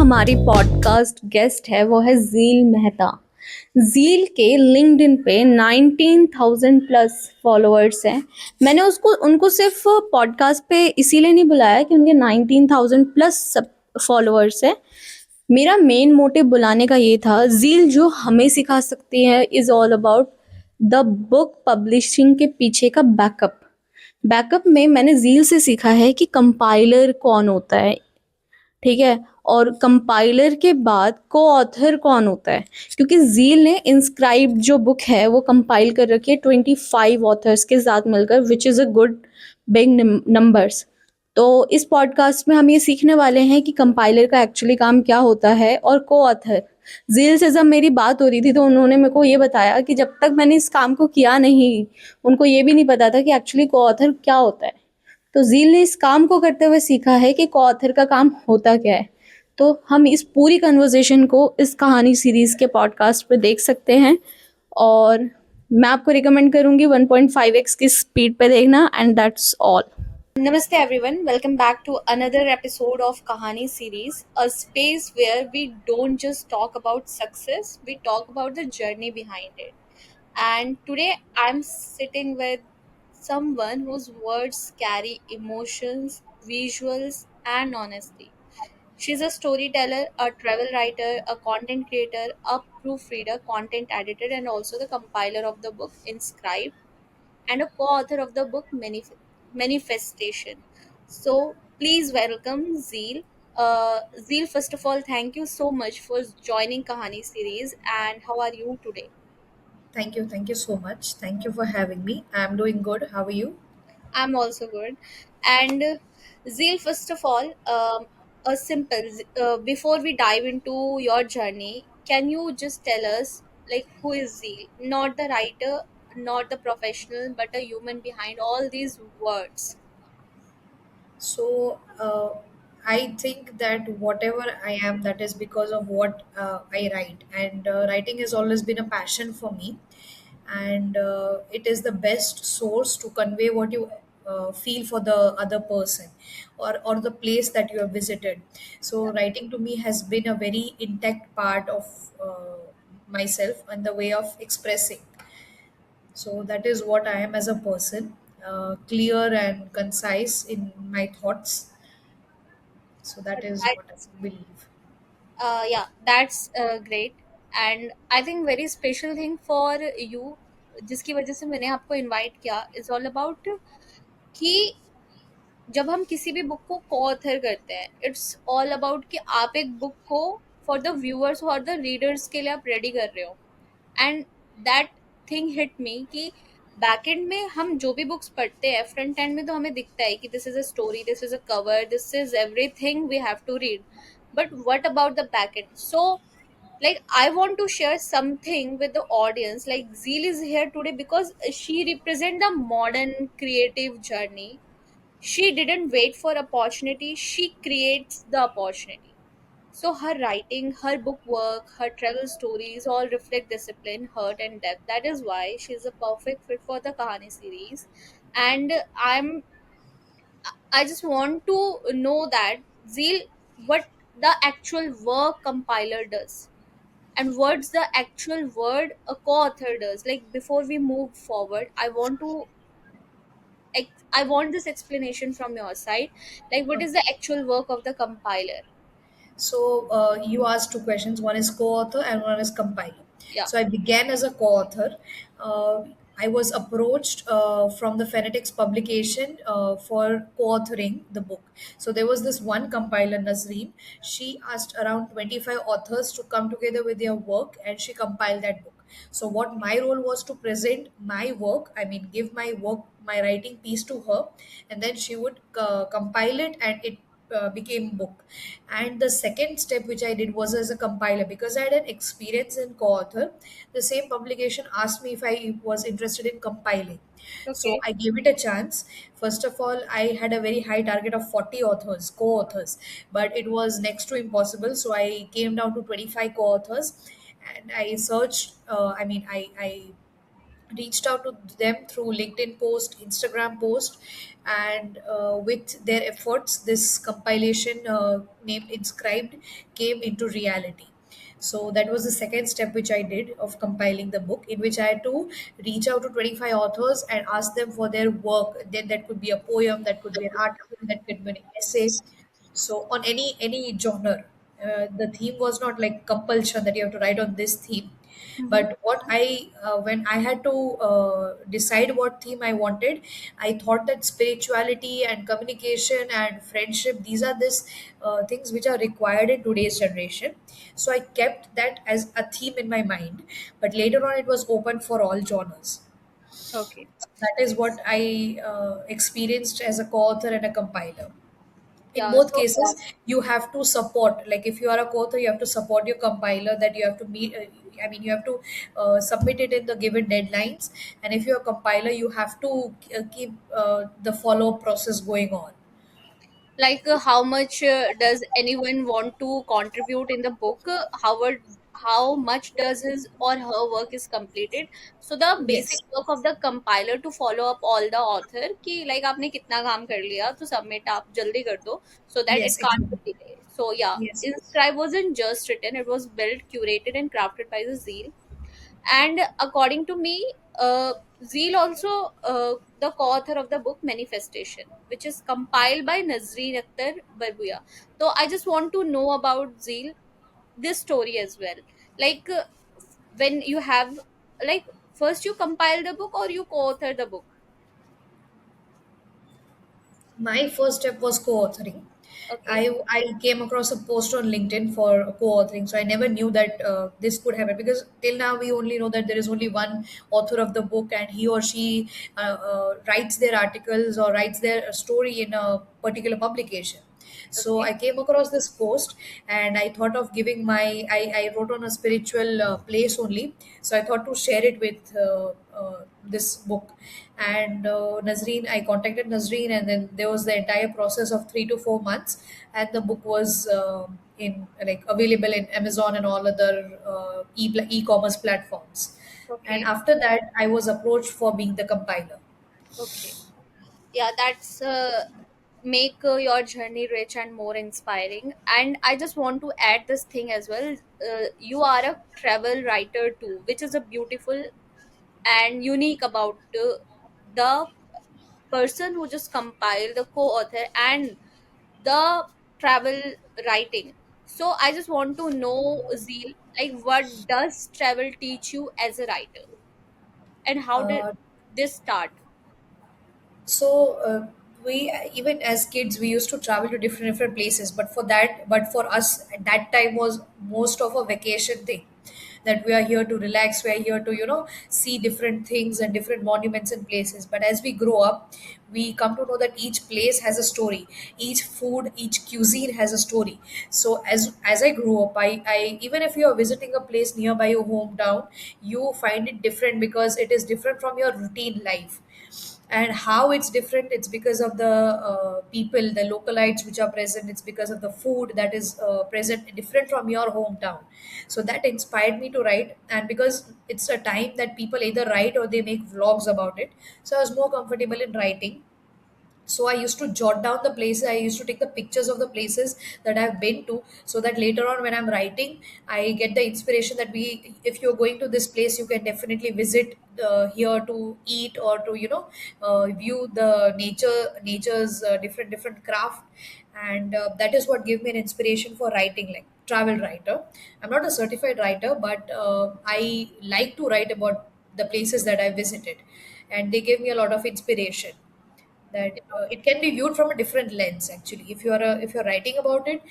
हमारी podcast guest है वो है ज़ील मेहता। ज़ील के लिंक्डइन पे 19,000 प्लस फॉलोअर्स हैं। मैंने उसको उनको सिर्फ पॉडकास्ट पे इसीलिए नहीं बुलाया कि उनके 19,000 प्लस सब फॉलोअर्स हैं। मेरा मेन मोटिव बुलाने का ये था, ज़ील जो हमें सिखा सकती है is all about the book publishing के पीछे का बैकअप। बैकअप में मैंने ज़ील से सीखा है कि कंपाइलर कौन होता है, ठीक है, और कंपाइलर के बाद को ऑथर कौन होता है, क्योंकि ज़ील ने इंस्क्राइब जो बुक है वो कंपाइल कर रखी है 25 ऑथर्स के साथ मिलकर, which is a good big numbers. तो इस पॉडकास्ट में हम ये सीखने वाले हैं कि कंपाइलर का एक्चुअली काम क्या होता है और को ऑथर। ज़ील से जब मेरी बात हो रही थी तो उन्होंने मेरे को ये बताया कि जब तक मैंने इस काम को किया नहीं, उनको ये भी नहीं पता था कि एक्चुअली को ऑथर क्या होता है। तो ज़ील ने इस काम को करते हुए सीखा है कि को-ऑथर का काम होता क्या है। तो हम इस पूरी कन्वर्सेशन को इस कहानी सीरीज़ के पॉडकास्ट पे देख सकते हैं, और मैं आपको रिकमेंड करूँगी 1.5x की स्पीड पे देखना, and that's all. Namaste everyone, welcome back to another episode of Kahani series, a space where we don't just talk about success, we talk about the journey behind it. And today I'm sitting with someone whose words carry emotions, visuals, and honesty. She's a storyteller, a travel writer, a content creator, a proofreader, content editor, and also the compiler of the book Inscribed, and a co-author of the book Manifestation. So please welcome Zeel. Zeel, first of all, thank you so much for joining Kahani series. And how are you today? Thank you. Thank you so much. Thank you for having me. I'm doing good. How are you? I'm also good. And Zeel, first of all, a simple before we dive into your journey, can you just tell us like who is Zeel? Not the writer, not the professional, but a human behind all these words. So, I think that whatever I am, that is because of what I write. And writing has always been a passion for me. And it is the best source to convey what you feel for the other person, or the place that you have visited. So, writing to me has been a very intact part of myself and the way of expressing. So that is what I am as a person, clear and concise in my thoughts. So that is what I That's believe. yeah, that's great. And I think very special thing for you, जिसकी वजह से मैंने आपको invite किया, is all about कि जब हम किसी भी बुक को को-ऑथर करते हैं, इट्स ऑल अबाउट कि आप एक बुक को फॉर द व्यूअर्स और द रीडर्स के लिए आप रेडी कर रहे हो। And that thing hit me कि बैक एंड में हम जो भी बुक्स पढ़ते हैं, फ्रंट एंड में तो हमें दिखता है कि this is a story, this is a cover, this is everything we have to read, but what about the back end? So like I want to share something with the audience. Like Zeel is here today because she represent the modern creative journey. She didn't wait for opportunity, she creates the opportunity. So her writing, her book work, her travel stories all reflect discipline, heart, and depth. That is why she's a perfect fit for the Kahani series. And I just want to know that Zeel, what the actual work compiler does, and what's the actual word a co-author does. Like before we move forward, I want this explanation from your side. Like what is the actual work of the compiler? So you asked two questions. One is co-author and one is compiler. Yeah. So I began as a co-author. Uh, I was approached from the Phonetics publication for co-authoring the book. So there was this one compiler, Nazreen. She asked around 25 authors to come together with their work, and she compiled that book. So what my role was to present my work, I mean, give my work, my writing piece to her, and then she would compile it, and it became book. And the second step which I did was as a compiler, because I had an experience in co-author. The same publication asked me if I was interested in compiling, so Okay. I gave it a chance. First of all, I had a very high target of 40 authors, co-authors, but it was next to impossible, so I came down to 25 co-authors. And I searched, I mean, I reached out to them through LinkedIn post, Instagram post, and with their efforts, this compilation named Inscribed came into reality. So that was the second step which I did of compiling the book, in which I had to reach out to 25 authors and ask them for their work. Then that could be a poem, that could be an article, that could be an essay. So on any genre, the theme was not like compulsion that you have to write on this theme. Mhm. But what I when I had to decide what theme I wanted, I thought that spirituality and communication and friendship, these are this things which are required in today's generation. So I kept that as a theme in my mind, but later on it was open for all genres. Okay. That is what I experienced as a co-author and a compiler. In Yeah. both So cases, you have to support, like if you are a co-author, you have to support your compiler, that you have to meet, I mean, you have to submit it in the given deadlines. And if you're a compiler, you have to keep the follow-up process going on. like how much does anyone want to contribute in the book, how much does his or her work is completed. So the basic Yes, work of the compiler to follow up all the author कि like आपने कितना काम कर लिया तो submit आप जल्दी कर दो, so that it yes, can't exactly. be delayed. So yeah, Yes, yes. Inscribe wasn't just written, it was built, curated and crafted by the Zeal. And according to me, Zeal also the co-author of the book Manifestation, which is compiled by Nazreen Akhtar Barbuya. So I just want to know about Zeal, this story as well. Like when you have, like, first you compile the book or you co-author the book? My first step was co-authoring. Okay. I came across a post on LinkedIn for co-authoring, so I never knew that this could happen, because till now we only know that there is only one author of the book, and he or she writes their articles or writes their story in a particular publication. So Okay. I came across this post, and I thought of giving I wrote on a spiritual place only. So I thought to share it with this book. And I contacted Nazreen, and then there was the entire process of 3 to 4 months, and the book was in like available in Amazon and all other e-commerce platforms. And Okay. after that, I was approached for being the compiler. Okay. Yeah, that's make your journey rich and more inspiring. And I just want to add this thing as well. You are a travel writer too, which is a beautiful and unique about the person who just compiled the co-author and the travel writing. So I just want to know, Zeal, like what does travel teach you as a writer, and how did Uh, this start? so we, even as kids, we used to travel to different places, but for us at that time was most of a vacation thing, that we are here to relax, we are here to see different things and different monuments and places. But as we grow up, we come to know that each place has a story, each food, each cuisine has a story. So as I grew up, I even if you are visiting a place nearby your hometown, you find it different because it is different from your routine life. And how it's different, it's because of the people, the localites which are present. It's because of the food that is present different from your hometown. So that inspired me to write, and because it's a time that people either write or they make vlogs about it, so I was more comfortable in writing. So I used to jot down the places, I used to take the pictures of the places that I've been to, so that later on when I'm writing, I get the inspiration that we if you're going to this place, you can definitely visit here to eat or to view the nature's different craft. And that is what gave me an inspiration for writing, like travel writer. I'm not a certified writer, but I like to write about the places that I visited, and they gave me a lot of inspiration. That it can be viewed from a different lens. Actually, if you're writing about it,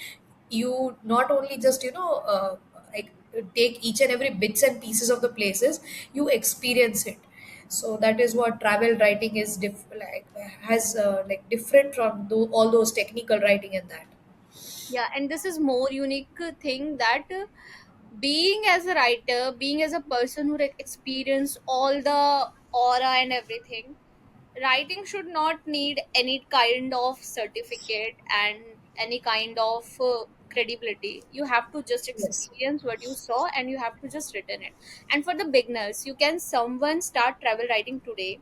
you not only just like take each and every bits and pieces of the places, you experience it. So that is what travel writing is like has like different from all those technical writing and that. Yeah, and this is more unique thing that being as a writer, being as a person who experienced all the aura and everything, writing should not need any kind of certificate and any kind of credibility. You have to just Yes. experience what you saw and you have to just return it. And for the beginners, you can someone start travel writing today.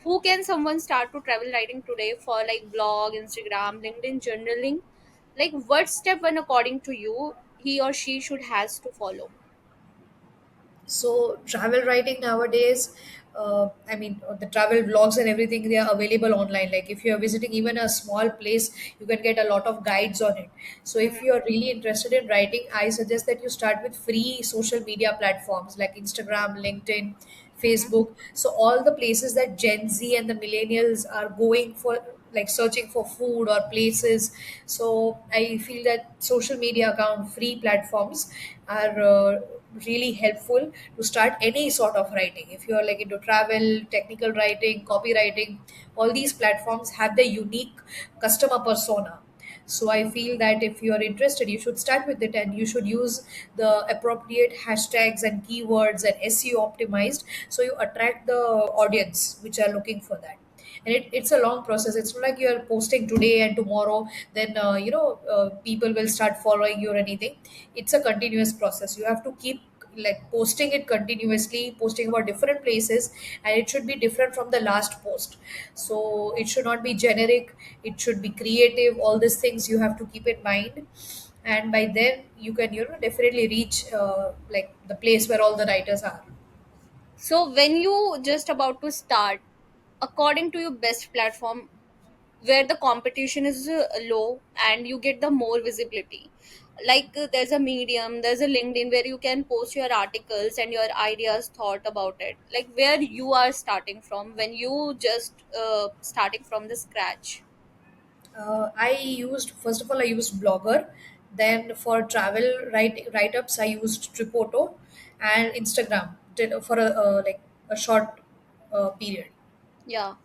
Who can someone start to travel writing today for like blog, Instagram, LinkedIn journaling? Like what step one according to you he or she should has to follow? So travel writing nowadays, I mean, the travel vlogs and everything, they are available online. Like if you are visiting even a small place, you can get a lot of guides on it. So if you are really interested in writing, I suggest that you start with free social media platforms like Instagram, LinkedIn, Facebook. So all the places that Gen Z and the millennials are going for, like searching for food or places. So I feel that social media account free platforms are really helpful to start any sort of writing. If you are like into travel, technical writing, copywriting, all these platforms have the unique customer persona. So I feel that if you are interested, you should start with it and you should use the appropriate hashtags and keywords and SEO optimized, so you attract the audience which are looking for that. And it's a long process. It's not like you're posting today and tomorrow then people will start following you or anything. It's a continuous process. You have to keep like posting it continuously, posting about different places, and it should be different from the last post. So it should not be generic, it should be creative. All these things you have to keep in mind, and by then you can definitely reach like the place where all the writers are. So when you just about to start, according to your best platform where the competition is low and you get the more visibility, like there's a Medium, there's a LinkedIn where you can post your articles and your ideas thought about it, like where you are starting from when you just starting from the scratch. I used, first of all, I used Blogger. Then for travel write ups, I used Tripoto and Instagram for like a short period. Yeah.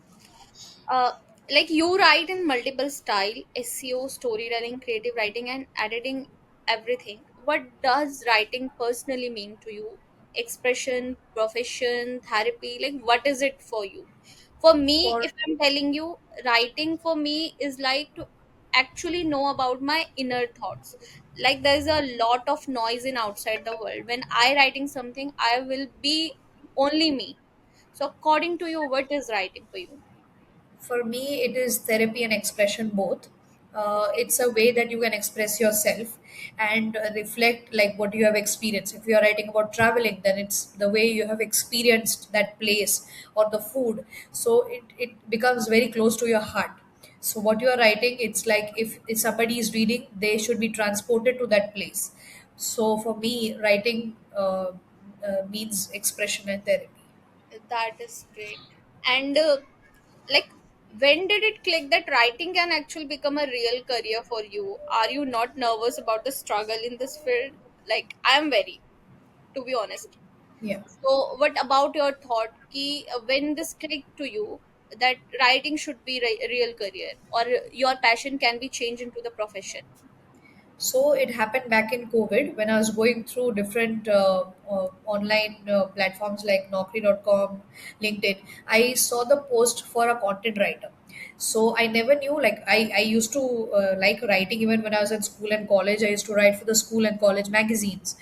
uh, like you write in multiple style: SEO, storytelling, creative writing, and editing, everything. What does writing personally mean to you? Expression, profession, therapy, like what is it for you? For me, For if I'm telling you, writing for me is like to actually know about my inner thoughts. Like there's a lot of noise in outside the world. When I writing something, I will be only me. So according to you, what is writing for you? For me, it is therapy and expression both. It's a way that you can express yourself and reflect like what you have experienced. If you are writing about traveling, then it's the way you have experienced that place or the food. So it becomes very close to your heart. So what you are writing, it's like if somebody is reading, they should be transported to that place. So for me, writing means expression and therapy. That is great. And like, when did it click that writing can actually become a real career for you? Are you not nervous about the struggle in this field? Like, I am very, to be honest. Yeah. So, what about your thought? Ki, when this clicked to you that writing should be a real career or your passion can be changed into the profession? So it happened back in COVID when I was going through different online platforms like Naukri.com, LinkedIn. I saw the post for a content writer. So I never knew, like I used to like writing even when I was in school and college. I used to write for the school and college magazines,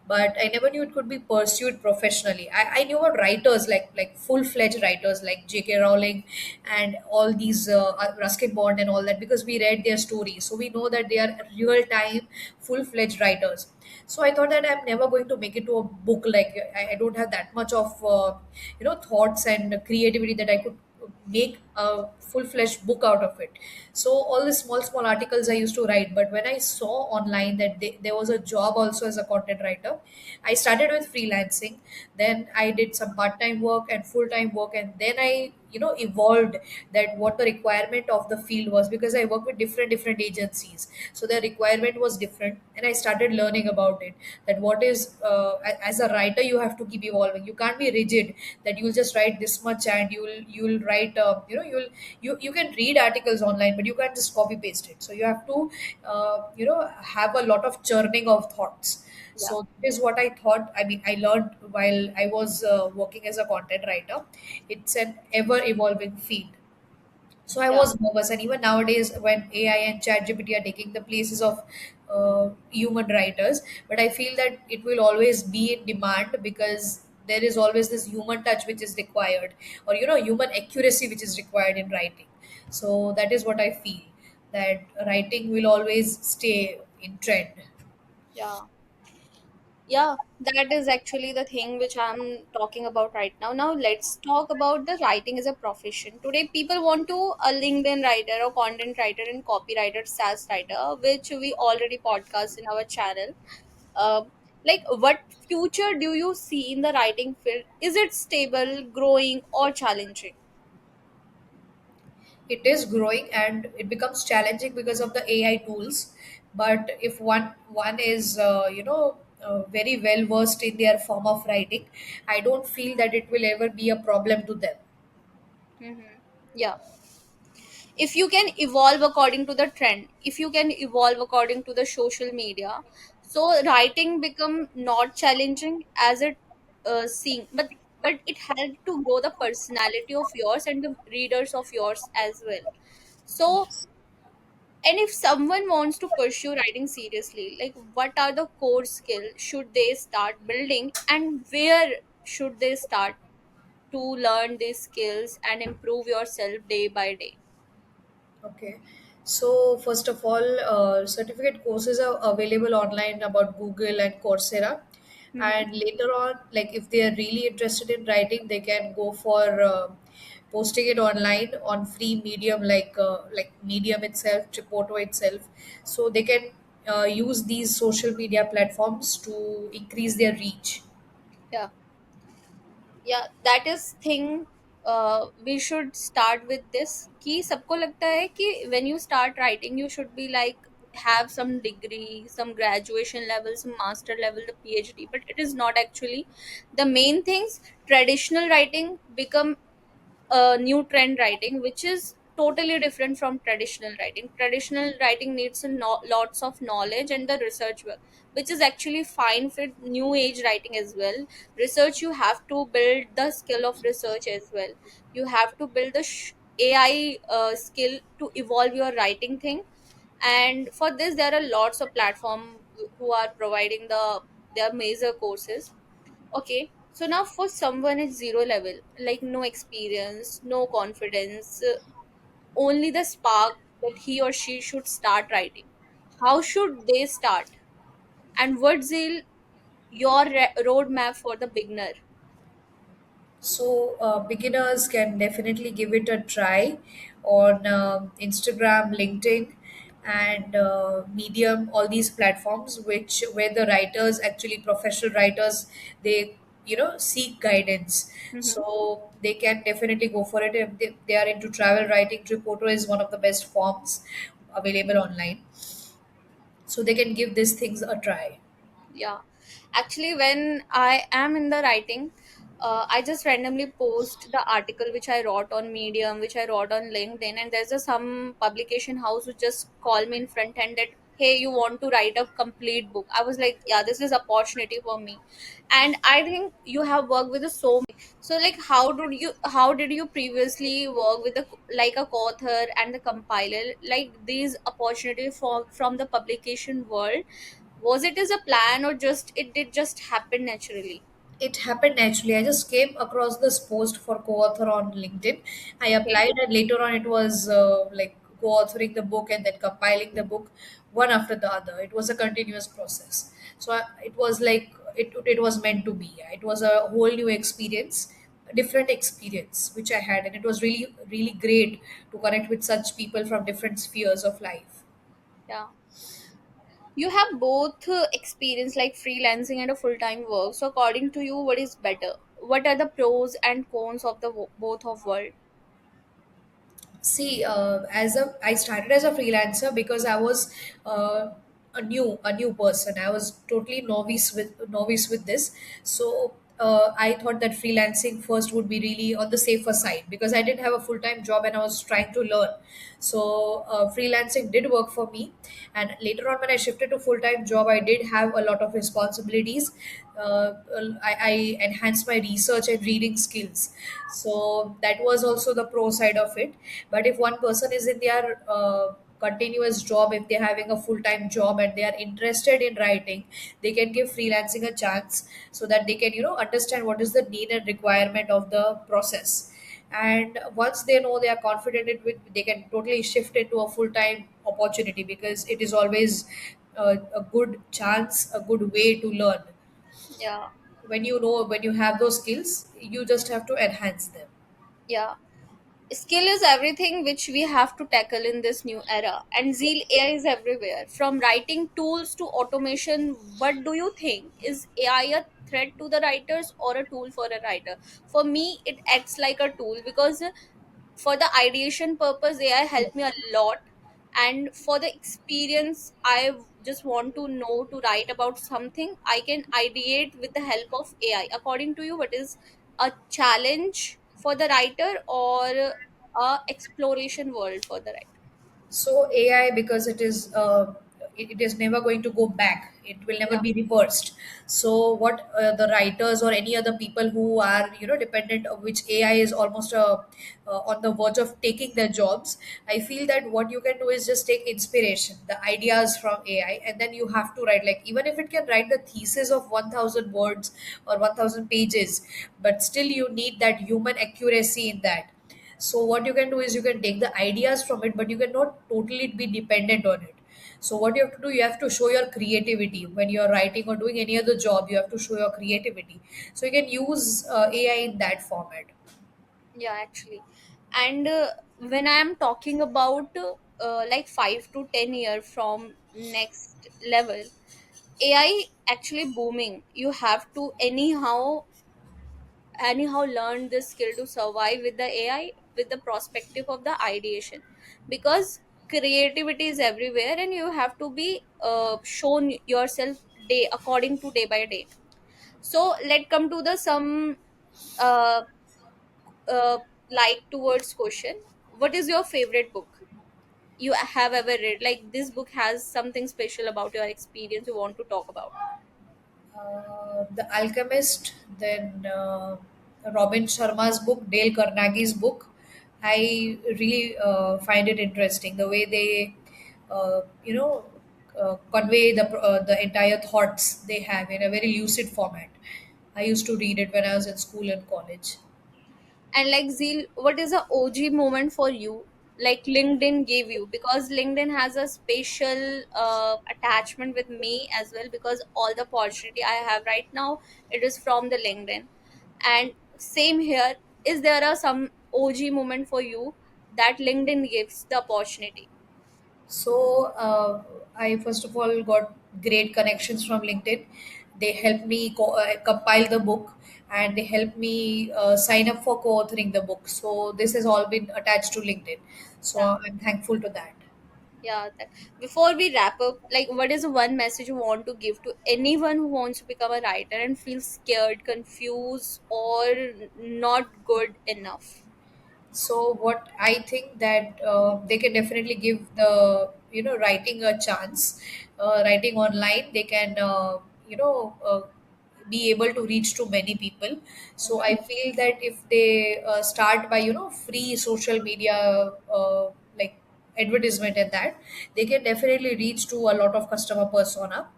but I never knew it could be pursued professionally. I knew about writers, like full-fledged writers like J.K. Rowling and all these Ruskin Bond and all that, because we read their stories. So we know that they are real-time, full-fledged writers. So I thought that I'm never going to make it to a book. Like I don't have that much of thoughts and creativity that I could make a full-fledged book out of it. So all the small articles I used to write, but when I saw online that there was a job also as a content writer, I started with freelancing. Then I did some part-time work and full-time work, and then I evolved that what the requirement of the field was, because I work with different agencies. So the requirement was different, and I started learning about it, that what is as a writer you have to keep evolving. You can't be rigid that you'll just write this much and you'll write you can read articles online, but you can't just copy paste it. So you have to have a lot of churning of thoughts. Yeah. So this is what I thought. I mean, I learned while I was working as a content writer. It's an ever evolving field. So I Yeah. was nervous, and even nowadays, when AI and ChatGPT are taking the places of human writers, but I feel that it will always be in demand because there is always this human touch which is required, or human accuracy which is required in writing. So that is what I feel, that writing will always stay in trend. Yeah. Yeah, that is actually the thing which I'm talking about right now. Now let's talk about the writing as a profession. Today people want to a LinkedIn writer or content writer and copywriter, SaaS writer, which we already podcast in our channel. uh, like, what future do you see in the writing field? Is it stable, growing, or challenging? It is growing and it becomes challenging because of the AI tools. But if one is very well versed in their form of writing, I don't feel that it will ever be a problem to them. Mm-hmm. Yeah, if you can evolve according to the trend, if you can evolve according to the social media, so writing become not challenging as it seem, but it helped to grow the personality of yours and the readers of yours as well. So, and if someone wants to pursue writing seriously, like, what are the core skills should they start building, and where should they start to learn these skills and improve yourself day by day? Okay. So, first of all, certificate courses are available online about Google and Coursera. Mm-hmm. And later on, like if they are really interested in writing, they can go for posting it online on free medium, like Medium itself, Tripoto itself. So they can use these social media platforms to increase their reach. Yeah. Yeah, that is thing. We should start with this कि सबको लगता है कि when you start writing you should be like have some degree, some graduation level, some master level, the PhD, but it is not actually the main things. Traditional writing become new trend writing, which is totally different from traditional writing. Traditional writing needs lots of knowledge and the research work, which is actually fine for new age writing as well. Research, you have to build the skill of research as well. You have to build the AI skill to evolve your writing thing. And for this there are lots of platform who are providing their major courses. Okay, so now for someone at zero level, like no experience, no confidence, only the spark that he or she should start writing. How should they start? And what's your roadmap for the beginner? So, beginners can definitely give it a try on Instagram, LinkedIn, and Medium. All these platforms, which where the writers, actually professional writers, they seek guidance. Mm-hmm. So they can definitely go for it if they are into travel writing. Tripoto is one of the best forms available online, so they can give these things a try. Yeah, actually, when I am in the writing, I just randomly post the article which I wrote on Medium, which I wrote on LinkedIn, and there's some publication house who just call me in front end that, hey, you want to write a complete book? I was like, yeah, this is opportunity for me. And I think you have worked with so many. So, like, how did you previously work with like a co-author and the compiler, like these opportunities from the publication world? Was it as a plan, or just it did just happen naturally? It happened naturally. I just came across this post for co-author on LinkedIn. I Okay. applied, and later on, it was like co-authoring the book and then compiling the book one after the other. It was a continuous process. So it was like it was meant to be. It was a whole new experience, a different experience which I had, and it was really really great to connect with such people from different spheres of life. Yeah. You have both experience like freelancing and a full-time work. So according to you, what is better? What are the pros and cons of the both of world? See, I started as a freelancer because I was a new person. I was totally novice with this. So I thought that freelancing first would be really on the safer side because I didn't have a full time job and I was trying to learn. So freelancing did work for me, and later on when I shifted to full time job, I did have a lot of responsibilities. I enhanced my research and reading skills, so that was also the pro side of it. But if one person is in their continuous job, if they're having a full-time job and they are interested in writing, they can give freelancing a chance so that they can understand what is the need and requirement of the process. And once they know, they are confident in with, they can totally shift into a full-time opportunity because it is always a good chance, a good way to learn. Yeah. When you know, when you have those skills, you just have to enhance them. Yeah. Skill is everything which we have to tackle in this new era, and Zeal AI is everywhere. From writing tools to automation, what do you think? Is AI a threat to the writers or a tool for a writer? For me, it acts like a tool because for the ideation purpose, AI helped me a lot. And for the experience, I just want to know to write about something, I can ideate with the help of AI. According to you, what is a challenge for the writer or a exploration world for the writer? So AI, because it is never going to go back. It will never Yeah, be reversed. So what the writers or any other people who are dependent of which AI is almost on the verge of taking their jobs. I feel that what you can do is just take inspiration, the ideas from AI, and then you have to write, like, even if it can write the thesis of 1,000 words or 1,000 pages, but still you need that human accuracy in that. So what you can do is you can take the ideas from it, but you cannot totally be dependent on it. So what you have to do, you have to show your creativity when you're writing or doing any other job. You have to show your creativity. So you can use AI in that format. yeah, actually. And when I am talking about like 5 to 10 year from next level, AI actually booming. You have to anyhow learn this skill to survive with the AI, with the perspective of the ideation, because creativity is everywhere and you have to be shown yourself day according to day by day. So let come to the some uh, uh, like towards question. What is your favorite book you have ever read? Like this book has something special about your experience you want to talk about. The Alchemist, then Robin Sharma's book, Dale Carnegie's book. I really find it interesting the way they, convey the entire thoughts they have in a very lucid format. I used to read it when I was in school and college. And like Zeal, what is a OG moment for you? Like LinkedIn gave you, because LinkedIn has a special attachment with me as well, because all the opportunity I have right now, it is from the LinkedIn. And same here, is there a some OG moment for you that LinkedIn gives the opportunity? So I first of all got great connections from LinkedIn. They helped me compile the book, and they helped me sign up for co-authoring the book. So this has all been attached to LinkedIn. So Yeah. I'm thankful to that. Yeah, before we wrap up, like what is one message you want to give to anyone who wants to become a writer and feels scared, confused, or not good enough? So what I think that they can definitely give the writing a chance. Writing online, they can be able to reach to many people. So I Mm-hmm. feel that if they start by free social media, like advertisement and that, they can definitely reach to a lot of customer persona.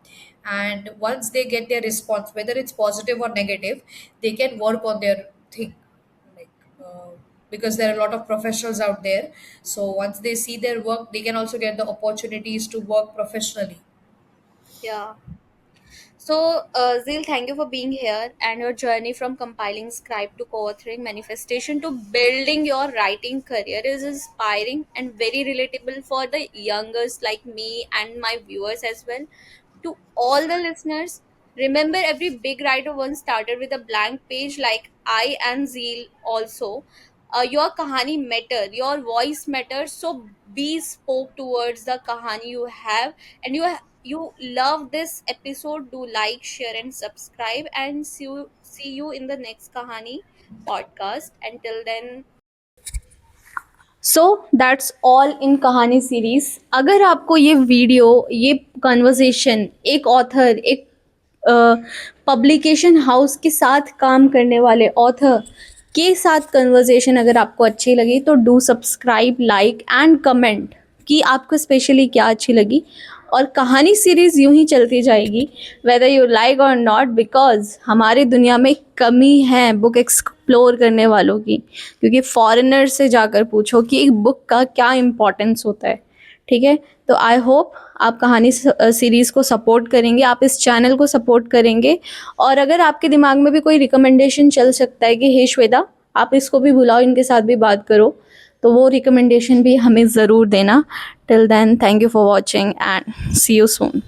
And once they get their response, whether it's positive or negative, they can work on their thing, like because there are a lot of professionals out there. So once they see their work, they can also get the opportunities to work professionally. Yeah. So, Zil, thank you for being here and your journey from compiling script to co-authoring manifestation to building your writing career is inspiring and very relatable for the youngers like me and my viewers as well. To all the listeners, remember every big writer once started with a blank page, like I and Zeal also. Your kahani matter, your voice matters. So be spoke towards the kahani you have, and you you love this episode, do like, share, and subscribe. And see you in the next Kahani podcast. Until then, so that's all in कहानी series. अगर आपको ये video, ये conversation एक author, एक publication house के साथ काम करने वाले ऑथर के साथ कन्वर्सेशन अगर आपको अच्छी लगी तो do subscribe, like and comment कि आपको स्पेशली क्या अच्छी लगी। और कहानी सीरीज़ यूं ही चलती जाएगी, वेदर यू लाइक और नॉट, बिकॉज हमारी दुनिया में कमी है बुक एक्सप्लोर करने वालों की। क्योंकि फॉरेनर से जाकर पूछो कि एक बुक का क्या इम्पोर्टेंस होता है। ठीक है, तो आई होप आप कहानी सीरीज़ को सपोर्ट करेंगे, आप इस चैनल को सपोर्ट करेंगे। और अगर आपके दिमाग में भी कोई रिकमेंडेशन चल सकता है कि हे श्वेता, आप इसको भी बुलाओ, इनके साथ भी बात करो, तो वो रिकमेंडेशन भी हमें ज़रूर देना। Till then, thank you for watching and see you soon.